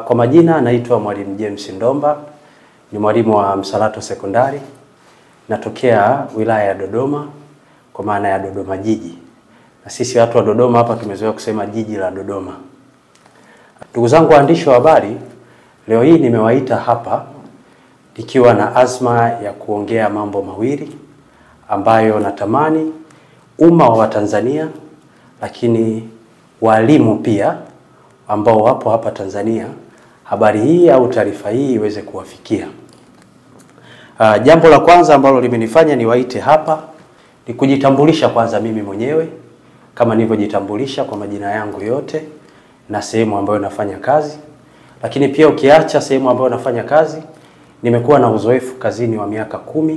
Kwa majina naitwa Mwalimu James Ndomba, ni mwalimu wa Msalato Sekondari. Natokea wilaya ya Dodoma, kwa maana ya Dodoma jiji. Na sisi watu wa Dodoma hapa tumezoea kusema jiji la Dodoma. Ndugu zangu waandishi wa habari, leo hii nimewaita hapa nikiwa na azma ya kuongea mambo mawili ambayo natamani umma wa Tanzania, lakini walimu pia ambao wapo hapa Tanzania, habari hii au taarifa hii iweze kuwafikia. Jambo la kwanza ambalo limenifanya niwaite hapa ni kujitambulisha kwanza mimi mwenyewe, kama nilivyojitambulisha kwa majina yangu yote na sehemu ambayo nafanya kazi. Lakini pia ukiacha sehemu ambayo nafanya kazi, nimekuwa na uzoefu kazini wa miaka 10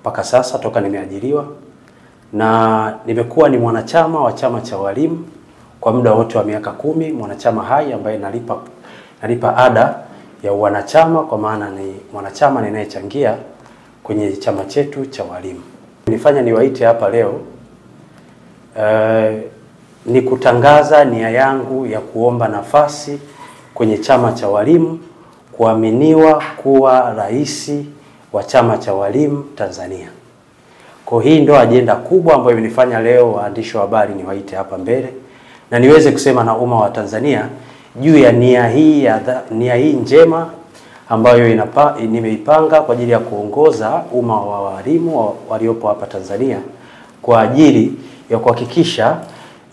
mpaka sasa toka nimeajiriwa, na nimekuwa ni mwanachama wa chama cha walimu kwa muda wote wa miaka 10, mwanachama hai ambaye nalipa ada ya wanachama, kwa maana ni mwanachama ninayechangia kwenye chama chetu cha walimu. Nifanya niwaite hapa leo ni kutangaza nia yangu ya kuomba nafasi kwenye chama cha walimu, kuaminiwa kuwa rais wa chama cha walimu Tanzania. Kwa hii ndo ajenda kubwa ambayo imenifanya leo waandishi wa habari niwaite hapa mbele na niweze kusema na umma wa Tanzania juu ya nia hii njema ambayo nimeipanga kwa ajili ya kuongoza umma wa walimu waliopo hapa Tanzania, kwa ajili ya kuhakikisha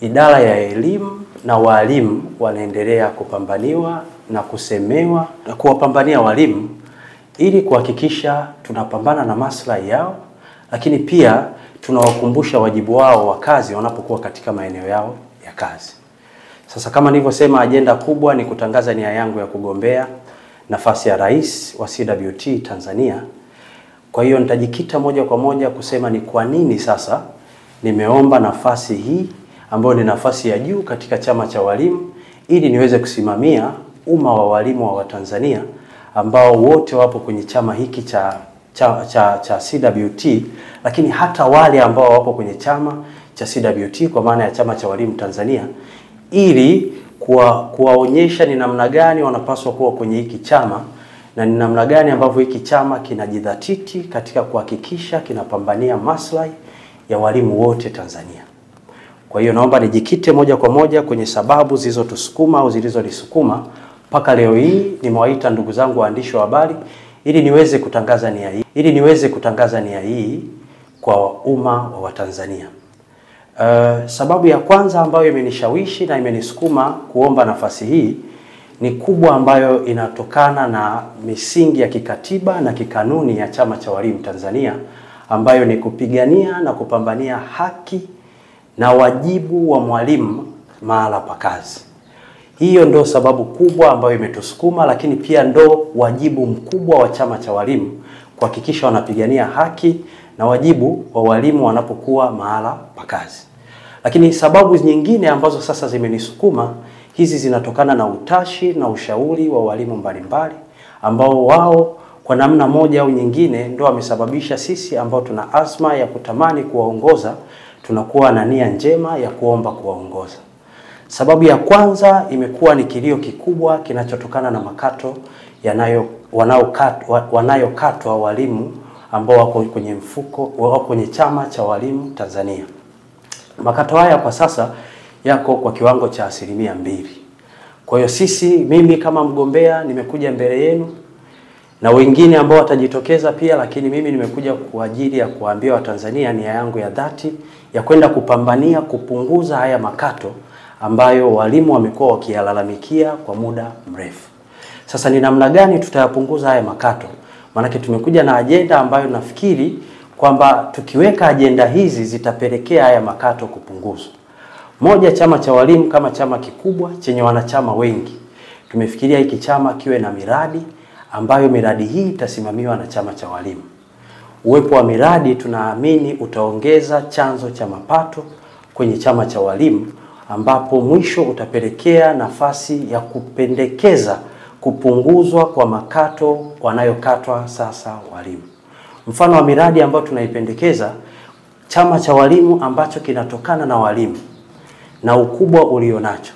idara ya elimu na walimu wanaendelea kupambaniwa na kusemewa na kuwapambania walimu, ili kuhakikisha tunapambana na maslahi yao, lakini pia tunawakumbusha wajibu wao wa kazi wanapokuwa katika maeneo yao ya kazi. Sasa kama nilivyosema, ajenda kubwa ni kutangaza nia yangu ya kugombea nafasi ya rais wa CWT Tanzania. Kwa hiyo nitajikita moja kwa moja kusema ni kwa nini sasa nimeomba nafasi hii ambayo ni nafasi ya juu katika chama cha walimu, ili niweze kusimamia umma wa walimu wa Tanzania ambao wote wapo kwenye chama hiki cha CWT, lakini hata wale ambao wapo kwenye chama cha CWT kwa maana ya chama cha walimu Tanzania, ili kuwaonyesha ni namna gani wanapaswa kuwa kwenye hiki chama na ni namna gani ambavyo hiki chama kinajidhatiti katika kuhakikisha kinapambania maslahi ya walimu wote Tanzania. Kwa hiyo naomba nijikite moja kwa moja kwenye sababu zilizotusukuma au zilizonisukuma mpaka leo hii nimewaita ndugu zangu waandishi wa habari ili niweze kutangaza nia hii kwa umma wa Tanzania. Sababu ya kwanza ambayo imenishawishi na imenisukuma kuomba nafasi hii ni kubwa, ambayo inatokana na misingi ya kikatiba na kikanuni ya chama cha walimu Tanzania, ambayo ni kupigania na kupambania haki na wajibu wa mwalimu mahala pa kazi. Hiyo ndo sababu kubwa ambayo imetusukuma, lakini pia ndo wajibu mkubwa wa chama cha walimu kuhakikisha wanapigania haki na wajibu wa walimu wanapokuwa mahala pa kazi. Lakini sababu nyingine ambazo sasa zimenisukuma, hizi zinatokana na utashi na ushauri wa walimu mbalimbali ambao wao kwa namna moja au nyingine ndio wamesababisha sisi ambao tuna azma ya kutamani kuwaongoza tunakuwa na nia njema ya kuomba kuwaongoza. Sababu ya kwanza imekuwa ni kilio kikubwa kinachotokana na makato wanayokatwa walimu ambao wako kwenye wako kwenye chama cha walimu Tanzania. Makato haya kwa sasa yako kwa kiwango cha 2%. Kwa hiyo mimi kama mgombea nimekuja mbele yenu na wengine ambao watajitokeza pia, lakini mimi nimekuja kwa ajili ya kuambia Watanzania nia yangu ya dhati ya kwenda kupambania kupunguza haya makato ambayo walimu wamekuwa wakiyalalamikia kwa muda mrefu. Sasa ni namna gani tutayapunguza haya makato? Maana tumekuja na ajenda ambayo nafikiri kwamba tukiweka ajenda hizi zitapelekea haya makato kupunguzwa. Moja, chama cha walimu kama chama kikubwa chenye wanachama wengi, tumefikiria hiki chama kiwe na miradi ambayo miradi hii itasimamiwa na chama cha walimu. Uwepo wa miradi tunaamini utaongeza chanzo cha mapato kwenye chama cha walimu, ambapo mwisho utapelekea nafasi ya kupendekeza kupunguzwa kwa makato wanayokatwa sasa walimu. Mfano wa miradi ambayo tunaipendekeza, chama cha walimu ambacho kinatokana na walimu na ukubwa ulionacho,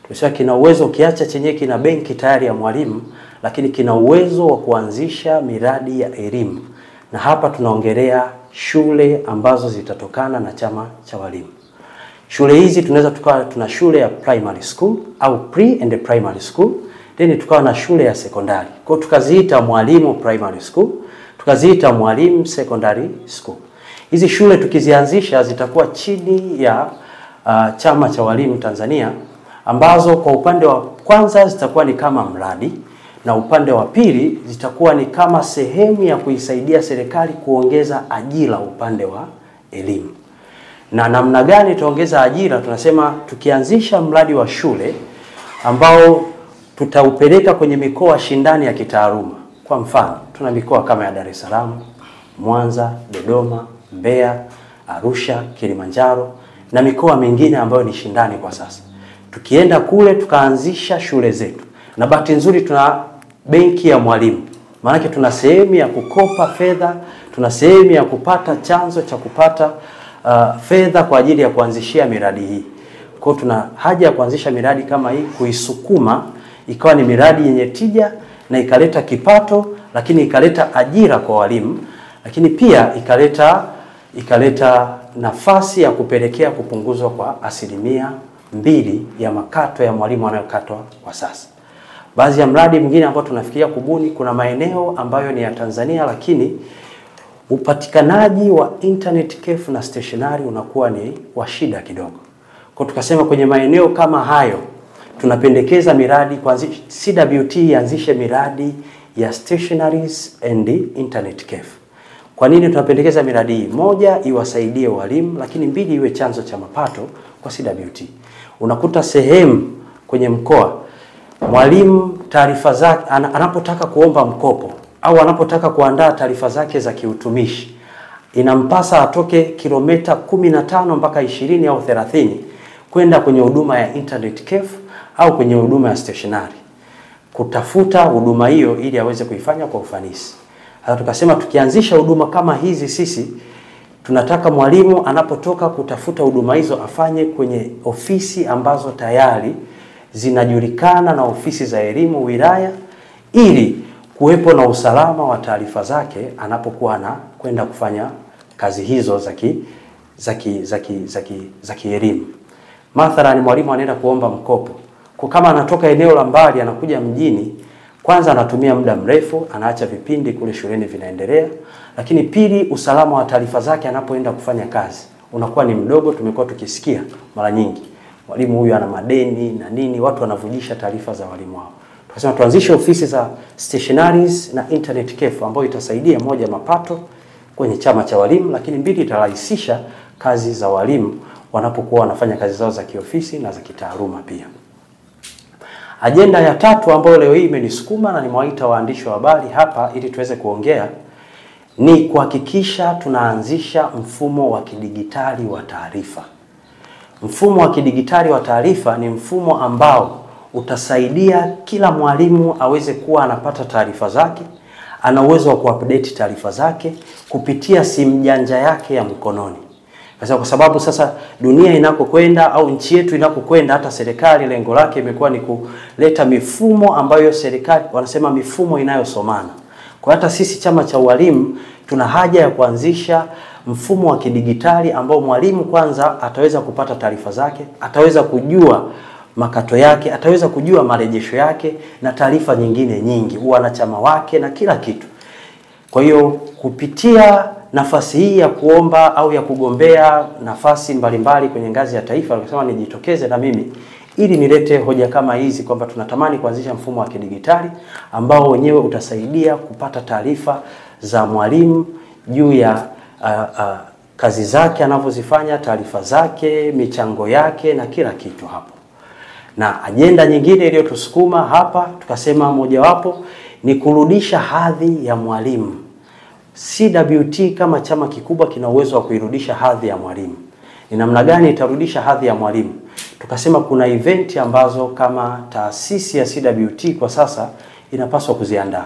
Tumesema kina uwezo, ukiacha chenye kina benki tayari ya mwalimu, lakini kina uwezo wa kuanzisha miradi ya elimu. Na hapa tunaongelea shule ambazo zitatokana na chama cha walimu. Shule hizi tunaweza tukawa tuna shule ya primary school au pre and primary school, then tukawa na shule ya sekondari. Kwa hiyo tukaziita Mwalimu Primary School, tukaziita Mwalimu Secondary School. Hizi shule tukizianzisha zitakuwa chini ya chama cha walimu Tanzania, ambazo kwa upande wa kwanza zitakuwa ni kama mradi, na upande wa pili zitakuwa ni kama sehemu ya kuisaidia serikali kuongeza ajira upande wa elimu. Na namna gani tuongeza ajira? Tunasema tukianzisha mradi wa shule ambao tutaupeleka kwenye mikoa shindani ya kitaaluma. Kwa mfano, tuna mikoa kama ya Dar es Salaam, Mwanza, Dodoma, Mbeya, Arusha, Kilimanjaro na mikoa mingine ambayo ni shindani kwa sasa. Tukienda kule tukaanzisha shule zetu. Na bahati nzuri tuna benki ya mwalimu. Maana tuna sehemu ya kukopa fedha, tuna sehemu ya kupata chanzo cha kupata fedha kwa ajili ya kuanzishia miradi hii. Kwa hiyo tuna haja ya kuanzisha miradi kama hii, kuisukuma ikawa ni miradi yenye tija na ikaleta kipato, lakini ikaleta ajira kwa walimu, lakini pia ikaleta nafasi ya kupelekea kupunguzwa kwa 2% ya makato ya mwalimu anayokatwa kwa sasa. Baadhi ya mradi mwingine ambao tunafikiria kubuni, kuna maeneo ambayo ni ya Tanzania lakini upatikanaji wa internet cafe na stationery unakuwa ni wa shida kidogo. Kwa tukasema kwenye maeneo kama hayo tunapendekeza miradi kuanzisha, CWT ianzishe miradi ya stationaries and internet cafe. Kwa nini tunapendekeza miradi hii? Moja, iwasaidie walimu, lakini mbili, iwe chanzo cha mapato kwa CWT. Unakuta sehemu kwenye mkoa mwalimu taarifa zake anapotaka kuomba mkopo au anapotaka kuandaa taarifa zake za kiutumishi, inampasa atoke kilomita 15 mpaka 20 au 30 kwenda kwenye huduma ya internet cafe au kwenye huduma ya stationery kutafuta huduma hiyo ili aweze kuifanya kwa ufanisi. Hata tukasema tukianzisha huduma kama hizi, sisi tunataka mwalimu anapotoka kutafuta huduma hizo afanye kwenye ofisi ambazo tayari zinajulikana na ofisi za elimu wilaya, ili kuwepo na usalama wa taarifa zake anapokuwa anakwenda kufanya kazi hizo za kielimu. Mathalan, mwalimu anaenda kuomba mkopo. Kwa kama anatoka eneo la mbali anakuja mjini, kwanza anatumia muda mrefu, anaacha vipindi kule shuleni vinaendelea, lakini pili, usalama wa taarifa zake anapoenda kufanya kazi unakuwa ni mdogo. Tumekuwa tukisikia mara nyingi mwalimu huyu ana madeni na nini, watu wanavujisha taarifa za walimu wao. Tukasema tuanzishe ofisi za stationaries na internet cafe ambayo itasaidia, moja, mapato kwenye chama cha walimu, lakini mbili, itarahisisha kazi za walimu wanapokuwa wanafanya kazi zao za kiofisi na za kitaaluma pia. Ajenda ya tatu ambayo leo hii imenisukuma na nimewaita waandishi wa habari hapa ili tuweze kuongea ni kuhakikisha tunaanzisha mfumo wa kidigitali wa taarifa. Mfumo wa kidigitali wa taarifa ni mfumo ambao utasaidia kila mwalimu aweze kuwa anapata taarifa zake, ana uwezo wa kuupdate taarifa zake kupitia simu janja yake ya mkononi. Kwa sababu sasa dunia inakokwenda au nchi yetu inakokwenda, hata serikali lengo lake imekuwa ni kuleta mifumo ambayo serikali wanasema mifumo inayosomana. Kwa hata sisi chama cha walimu tuna haja ya kuanzisha mfumo wa kidigitali ambao mwalimu kwanza ataweza kupata taarifa zake, ataweza kujua makato yake, ataweza kujua marejesho yake na taarifa nyingine nyingi, wanachama wake na kila kitu. Kwa hiyo kupitia nafasi hii ya kuomba au ya kugombea nafasi mbalimbali kwenye ngazi ya taifa, nikasema nijitokeze na mimi ili nilete hoja kama hizi kwamba tunatamani kuanzisha mfumo wa kidigitali ambao wenyewe utasaidia kupata taarifa za mwalimu juu ya kazi zake anavyozifanya, taarifa zake, michango yake na kila kitu hapo. Na ajenda nyingine iliyotusukuma hapa tukasema mojawapo ni kurudisha hadhi ya mwalimu. CWT kama chama kikubwa kina uwezo wa kuirudisha hadhi ya mwalimu. Ni namna gani itarudisha hadhi ya mwalimu? Tukasema kuna event ambazo kama taasisi ya CWT kwa sasa inapaswa kuziandaa.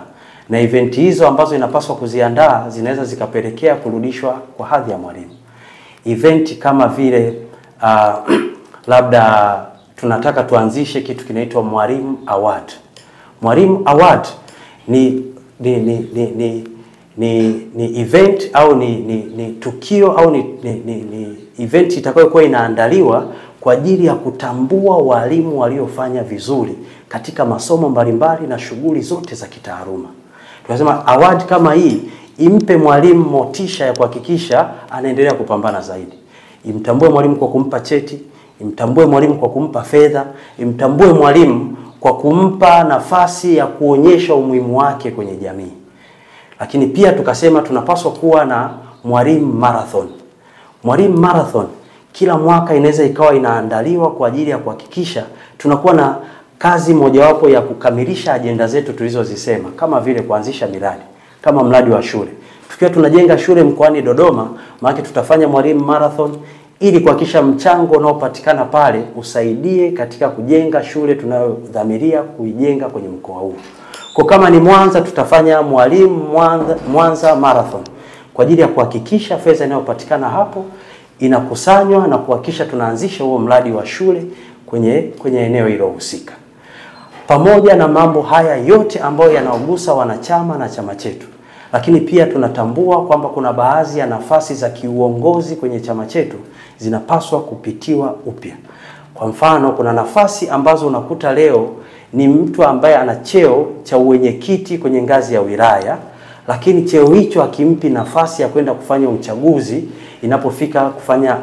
Na event hizo ambazo inapaswa kuziandaa zinaweza zikapelekea kurudishwa kwa hadhi ya mwalimu. Event kama vile labda tunataka tuanzishe kitu kinaitwa Mwalimu Award. Mwalimu Award ni event au ni tukio au ni event itakayokuwa inaandaliwa kwa ajili ya kutambua walimu waliofanya vizuri katika masomo mbalimbali na shughuli zote za kitaaluma. Tunasema award kama hii impe mwalimu motisha ya kuhakikisha anaendelea kupambana zaidi. Imtambue mwalimu kwa kumpa cheti, imtambue mwalimu kwa kumpa fedha, imtambue mwalimu kwa kumpa nafasi ya kuonyesha umuhimu wake kwenye jamii. Lakini pia tukasema tunapaswa kuwa na mwalimu marathon. Mwalimu marathon kila mwaka inaweza ikawa inaandaliwa kwa ajili ya kuhakikisha tunakuwa na kazi mojawapo ya kukamilisha ajenda zetu tulizozisema, kama vile kuanzisha miradi, kama mradi wa shule. Tukiwa tunajenga shule mkoani Dodoma, maana tutafanya mwalimu marathon ili kuhakikisha mchango unaopatikana pale usaidie katika kujenga shule tunayodhamiria kuijenga kwenye mkoa huu. Kwa kama ni Mwanza, tutafanya mwalimu Mwanza marathon kwa ajili ya kuhakikisha fedha inayopatikana hapo inakusanywa na kuhakikisha tunaanzisha huo mradi wa shule kwenye eneo hilo husika. Pamoja na mambo haya yote ambayo yanaogusa wanachama na chama chetu, lakini pia tunatambua kwamba kuna baadhi ya nafasi za kiuongozi kwenye chama chetu zinapaswa kupitiwa upya. Kwa mfano, kuna nafasi ambazo unakuta leo ni mtu ambaye ana cheo cha uwenyekiti kwenye ngazi ya wilaya, lakini cheo hicho hakimpi nafasi ya kwenda kufanya uchaguzi inapofika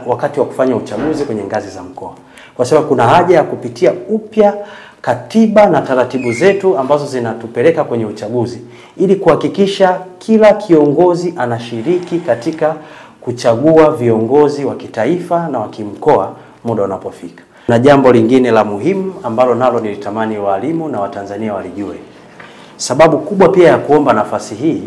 wakati wa kufanya uchaguzi kwenye ngazi za mkoa. Kwa sababu kuna haja ya kupitia upya katiba na taratibu zetu ambazo zinatupeleka kwenye uchaguzi ili kuhakikisha kila kiongozi anashiriki katika kuchagua viongozi wa kitaifa na wa kimkoa muda unapofika. Na jambo lingine la muhimu ambalo nalo nilitamani walimu na Watanzania walijue. Sababu kubwa pia ya kuomba nafasi hii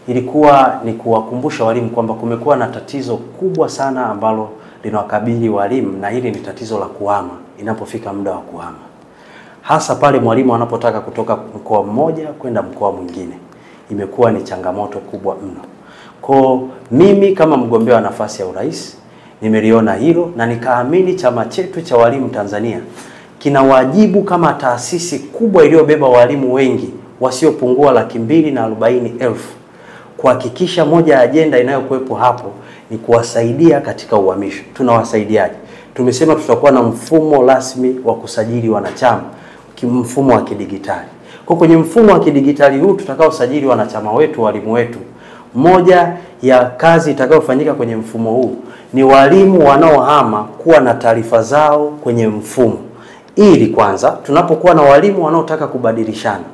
ilikuwa ni kuwakumbusha walimu kwamba kumekuwa na tatizo kubwa sana ambalo linawakabili walimu, na hili ni tatizo la kuhama inapofika muda wa kuhama. Hasa pale mwalimu anapotaka kutoka mkoa mmoja kwenda mkoa mwingine. Imekuwa ni changamoto kubwa mno. Kwa mimi kama mgombea wa nafasi ya urais nimeliona hilo na nikaamini chama chetu cha walimu Tanzania kina wajibu kama taasisi kubwa iliyobeba walimu wengi wasiopungua 240,000 kuhakikisha moja ya ajenda inayokuwepo hapo ni kuwasaidia katika uhamisho. Tunawasaidiaje? Tumesema tutakuwa na mfumo rasmi wa kusajili wanachama, mfumo wa kidigitali. Kwa kwenye mfumo wa kidigitali huu tutakao sajili wanachama wetu, walimu wetu, moja ya kazi itakayofanyika kwenye mfumo huu ni walimu wanaohama kuwa na taarifa zao kwenye mfumo. Ili kwanza tunapokuwa na walimu wanaotaka kubadilishana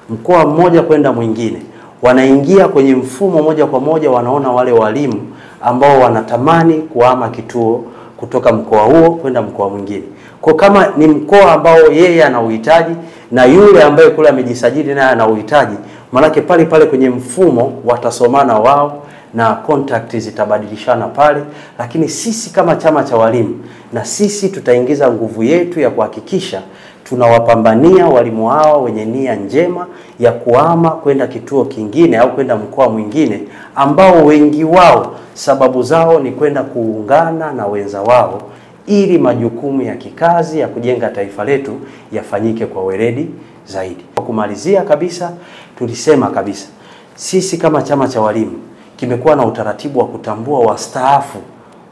mkoa mmoja kwenda mwingine, wanaingia kwenye mfumo moja kwa moja, wanaona wale walimu ambao wanatamani kuhama kituo kutoka mkoa huo kwenda mkoa mwingine. Kwa kama ni mkoa ambao yeye ana uhitaji na yule ambaye kule amejisajili naye ana uhitaji, manake pale pale kwenye mfumo watasomana wao na contact zitabadilishana pale. Lakini sisi kama chama cha walimu, na sisi tutaingiza nguvu yetu ya kuhakikisha tunawapambania walimu hao wenye nia njema ya kuhama kwenda kituo kingine au kwenda mkoa mwingine, ambao wengi wao sababu zao ni kwenda kuungana na wenza wao ili majukumu ya kikazi ya kujenga taifa letu yafanyike kwa weledi zaidi. Kwa kumalizia kabisa, tulisema kabisa sisi kama chama cha walimu kimekuwa na utaratibu wa kutambua wastaafu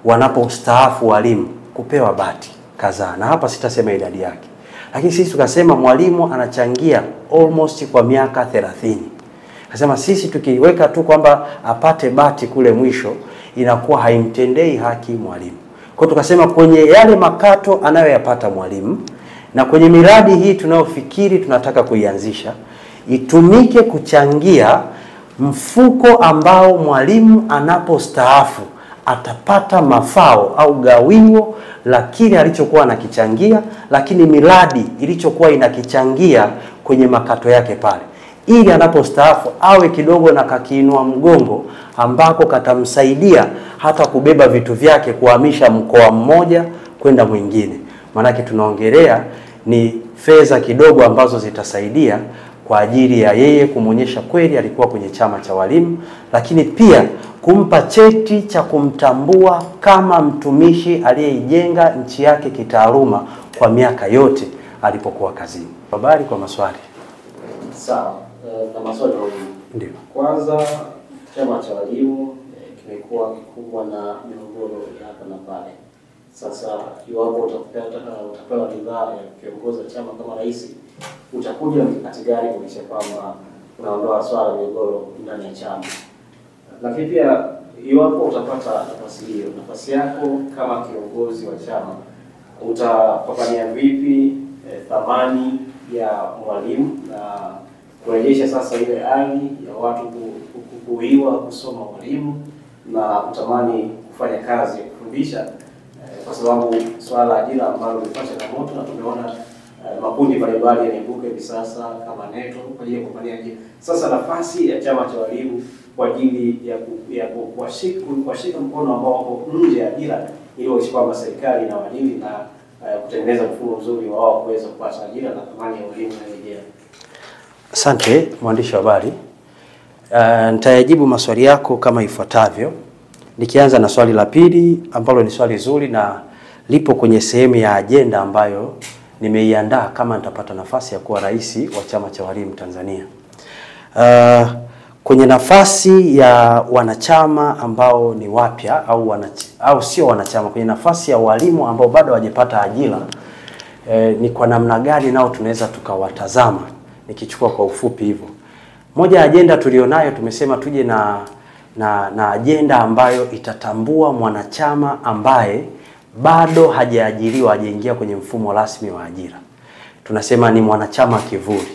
wanapostaafu walimu kupewa bati kadhaa, na hapa sitasema idadi yake. Lakini sisi tukasema mwalimu anachangia almost kwa miaka 30. Kasema sisi tukiweka tu kwamba apate bati kule mwisho inakuwa haimtendei haki mwalimu. Kwa tukasema kwenye yale makato anayoyapata mwalimu na kwenye miradi hii tunayofikiri tunataka kuianzisha, itumike kuchangia mfuko ambao mwalimu anapostaafu atapata mafao au gawio la kile alichokuwa anakichangia, lakini miradi ilichokuwa inakichangia kwenye makato yake pale, ili anapostaafu awe kidogo na kakiinua mgongo ambako katamsaidia hata kubeba vitu vyake kuhamisha mkoa mmoja kwenda mwingine. Maanake tunaongelea ni fedha kidogo ambazo zitasaidia kwa ajili ya yeye kumuonyesha kweli alikuwa kwenye chama cha walimu, lakini pia kumpa cheti cha kumtambua kama mtumishi aliyeijenga nchi yake kitaaluma kwa miaka yote alipokuwa kazini. Habari kwa maswali. Sawa, na maswali mawili. Ndio. Kwanza, chama cha walimu kimekuwa kikubwa na migogoro ya hapa na pale. Sasa iwapo utapewa ridhaa ya kiongozi wa chama kama rais, utakuja mikakati gani kuhakikisha kwamba unaondoa swala la migogoro ndani ya chama? Lakini pia iwapo utapata nafasi hiyo, nafasi yako kama kiongozi wa chama, utapambania vipi thamani ya mwalimu na kurejesha sasa ile hali ya watu kuiwa kusoma mwalimu na kutamani kufanya kazi ya kufundisha, kwa sababu swala la ajira ambalo limepata changamoto na tumeona makundi mbalimbali yanaibuka hivi sasa kama NETO kwa ajili ya kupambania ajira. Sasa nafasi ya chama cha walimu kwa ajili ya kuwashika mkono ambao wako nje ya ajira, ili waishi kwamba serikali na walimu na kutengeneza mfumo mzuri wa wao kuweza kupata ajira na thamani ya walimu inarejea. Asante mwandishi wa habari. Nitayajibu maswali yako kama ifuatavyo. Nikianza na swali la pili ambalo ni swali zuri na lipo kwenye sehemu ya ajenda ambayo nimeiandaa kama nitapata nafasi ya kuwa rais wa chama cha walimu Tanzania. Kwenye nafasi ya wanachama ambao ni wapya au sio wanachama, kwenye nafasi ya walimu ambao bado hawajapata ajira, ni kwa namna gani nao tunaweza tukawatazama, nikichukua kwa ufupi hivyo. Moja ya ajenda tulionayo, tumesema tuje na ajenda ambayo itatambua mwanachama ambaye bado hajaajiriwa, hajaingia kwenye mfumo rasmi wa ajira. Tunasema ni mwanachama kivuli.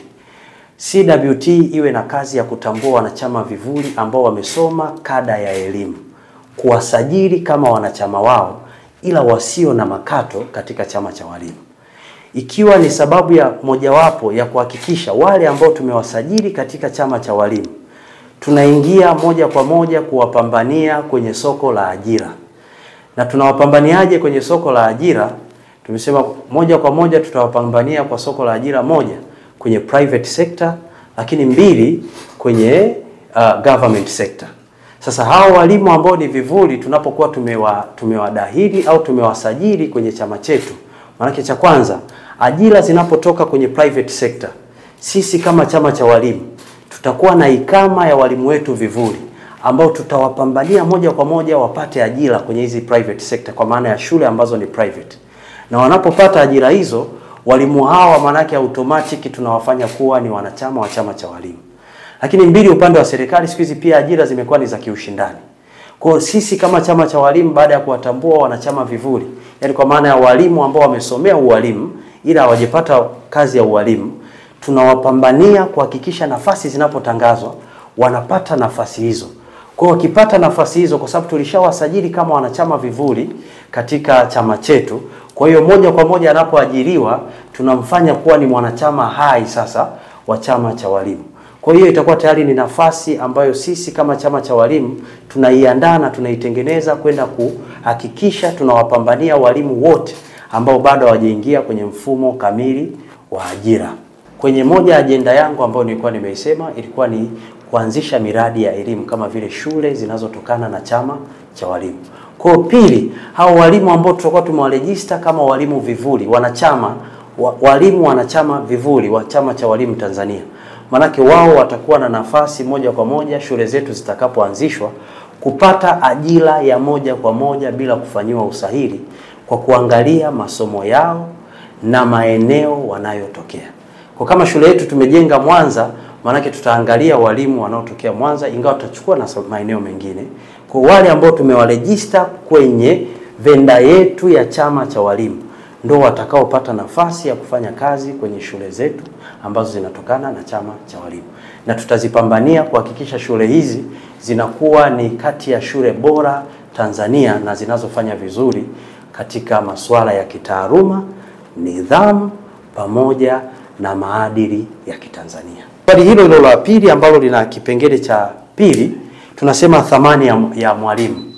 CWT iwe na kazi ya kutambua wanachama vivuli ambao wamesoma kada ya elimu, kuwasajili kama wanachama wao ila wasio na makato katika chama cha walimu. Ikiwa ni sababu ya mojawapo ya kuhakikisha wale ambao tumewasajili katika chama cha walimu tunaingia moja kwa moja kuwapambania kwenye soko la ajira. Na tunawapambaniaje kwenye soko la ajira? Tumesema moja kwa moja tutawapambania kwa soko la ajira, moja kwenye private sector, lakini mbili kwenye government sector. Sasa hao walimu ambao ni vivuli tunapokuwa tumewadahili au tumewasajili kwenye chama chetu, maana cha kwanza, ajira zinapotoka kwenye private sector, sisi kama chama cha walimu tutakuwa na ikama ya walimu wetu vivuli ambao tutawapambania moja kwa moja wapate ajira kwenye hizi private sector, kwa maana ya shule ambazo ni private. Na wanapopata ajira hizo, walimu hawa manake automatic tunawafanya kuwa ni wanachama wa chama cha walimu. Lakini mbili, upande wa serikali siku hizi pia ajira zimekuwa ni za kiushindani. Kwa sisi kama chama cha walimu, baada ya kuwatambua wanachama vivuli, yani kwa maana ya walimu ambao wamesomea ualimu ila hawajapata kazi ya ualimu, tunawapambania kuhakikisha nafasi zinapotangazwa wanapata nafasi hizo. Kwa wakipata nafasi hizo, kwa sababu tulishawasajili kama wanachama vivuli katika chama chetu, kwa hiyo moja kwa moja anapoajiriwa tunamfanya kuwa ni mwanachama hai sasa wa chama cha walimu. Kwa hiyo itakuwa tayari ni nafasi ambayo sisi kama chama cha walimu tunaiandaa na tunaitengeneza kwenda kuhakikisha tunawapambania walimu wote ambao bado hawajaingia kwenye mfumo kamili wa ajira. Kwenye moja ajenda yangu ambayo nilikuwa nimeisema ilikuwa ni kuanzisha miradi ya elimu kama vile shule zinazotokana na chama cha walimu. Kwa pili, hao walimu ambao tutakuwa tumewarejista kama walimu vivuli, wanachama walimu wanachama vivuli wa chama cha walimu Tanzania. Manake wao watakuwa na nafasi moja kwa moja shule zetu zitakapoanzishwa kupata ajira ya moja kwa moja bila kufanyiwa usahili, kwa kuangalia masomo yao na maeneo wanayotokea. Kwa kama shule yetu tumejenga Mwanza, manake tutaangalia walimu wanaotokea Mwanza, ingawa tutachukua na maeneo mengine. Kwa wale ambao tumewarejista kwenye venda yetu ya chama cha walimu, ndio watakaopata nafasi ya kufanya kazi kwenye shule zetu ambazo zinatokana na chama cha walimu. Na tutazipambania kuhakikisha shule hizi zinakuwa ni kati ya shule bora Tanzania na zinazofanya vizuri katika masuala ya kitaaluma, nidhamu pamoja na maadili ya Kitanzania. Swali hilo la pili ambalo lina kipengele cha pili, tunasema thamani ya mwalimu.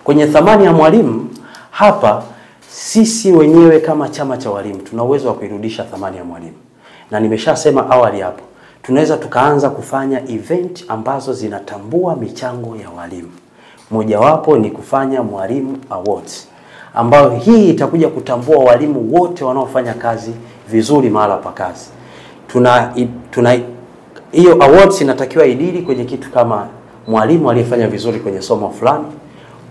Kwenye thamani ya mwalimu hapa, sisi wenyewe kama chama cha walimu tuna uwezo wa kuirudisha thamani ya mwalimu. Na nimeshasema awali hapo, tunaweza tukaanza kufanya event ambazo zinatambua michango ya walimu. Mojawapo ni kufanya Mwalimu Awards, ambayo hii itakuja kutambua walimu wote wanaofanya kazi vizuri mahala pa kazi. Hiyo awards inatakiwa idili kwenye kitu kama mwalimu aliyefanya vizuri kwenye somo fulani,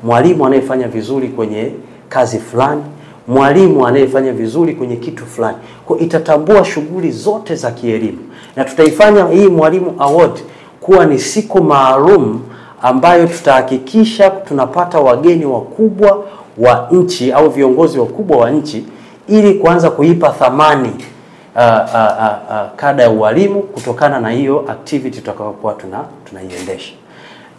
mwalimu anayefanya vizuri kwenye kazi fulani, mwalimu anayefanya vizuri kwenye kitu fulani. Kwa itatambua shughuli zote za kielimu. Na tutaifanya hii mwalimu award kuwa ni siku maalum ambayo tutahakikisha tunapata wageni wakubwa wa nchi au viongozi wakubwa wa nchi ili kuanza kuipa thamani kada ya ualimu kutokana na hiyo activity tutakayokuwa tunaiendesha.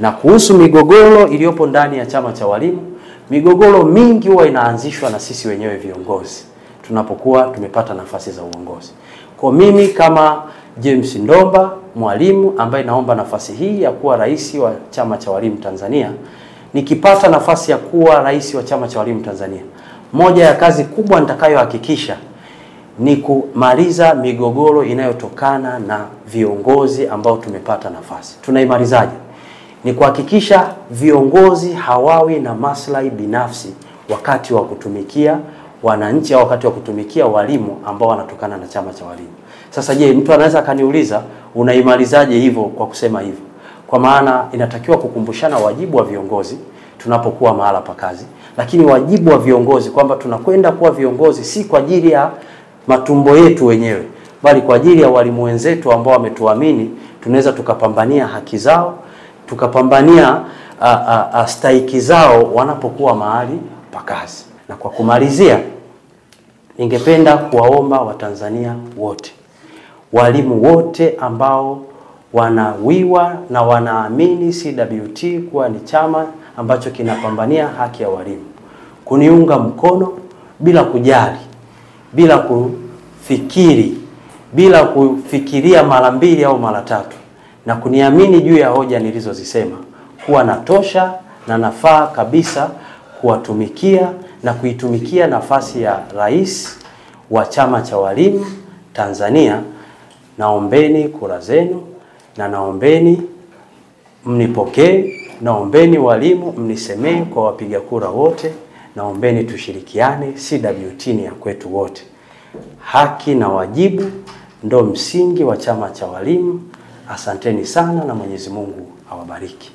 Na kuhusu migogoro iliyopo ndani ya chama cha walimu, migogoro mingi huwa inaanzishwa na sisi wenyewe viongozi tunapokuwa tumepata nafasi za uongozi. Kwa mimi kama James Ndomba, mwalimu ambaye naomba nafasi hii ya kuwa rais wa chama cha walimu Tanzania, nikipata nafasi ya kuwa rais wa chama cha walimu Tanzania, moja ya kazi kubwa nitakayohakikisha ni kumaliza migogoro inayotokana na viongozi ambao tumepata nafasi. Tunaimalizaje? Ni kuhakikisha viongozi hawawi na maslahi binafsi wakati wa kutumikia wananchi au wakati wa kutumikia walimu ambao wanatokana na chama cha walimu. Sasa je, mtu anaweza kaniuliza unaimalizaje hivyo kwa kusema hivyo? Kwa maana inatakiwa kukumbushana wajibu wa viongozi tunapokuwa mahala pa kazi, lakini wajibu wa viongozi kwamba tunakwenda kuwa viongozi si kwa ajili ya matumbo yetu wenyewe, bali kwa ajili ya walimu wenzetu ambao wametuamini, tunaweza tukapambania haki zao, tukapambania stahiki zao wanapokuwa mahali pa kazi. Na kwa kumalizia, ningependa kuwaomba Watanzania wote, walimu wote ambao wanawiwa na wanaamini CWT kuwa ni chama ambacho kinapambania haki ya walimu, kuniunga mkono bila kujali, bila kufikiria mara mbili au mara tatu, na kuniamini juu ya hoja nilizozisema kuwa natosha na nafaa kabisa kuwatumikia na kuitumikia nafasi ya rais wa chama cha walimu Tanzania. Naombeni kura zenu na naombeni mnipokee, naombeni walimu mnisemee kwa wapiga kura wote, naombeni tushirikiane. CWT ni ya kwetu wote. Haki na wajibu ndo msingi wa chama cha walimu. Asanteni sana na Mwenyezi Mungu awabariki.